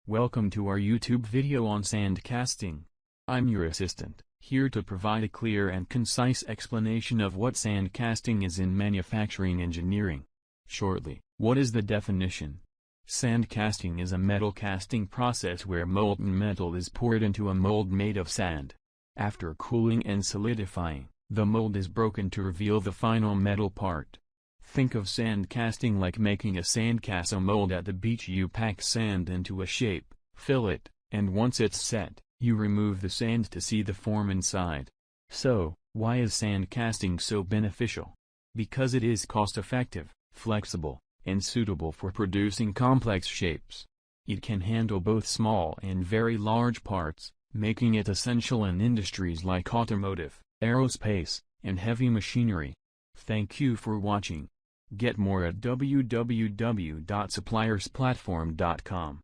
Welcome to our YouTube video on sand casting. I'm your assistant, here to provide a clear and concise explanation of what sand casting is in manufacturing engineering. Shortly, what is the definition? Sand casting is a metal casting process where molten metal is poured into a mold made of sand. After cooling and solidifying, the mold is broken to reveal the final metal part. Think of sand casting like making a sandcastle mold at the beach. You pack sand into a shape, fill it, and once it's set, you remove the sand to see the form inside. So, why is sand casting so beneficial? Because it is cost-effective, flexible, and suitable for producing complex shapes. It can handle both small and very large parts, making it essential in industries like automotive, aerospace, and heavy machinery. Thank you for watching. Get more at www.suppliersplatform.com.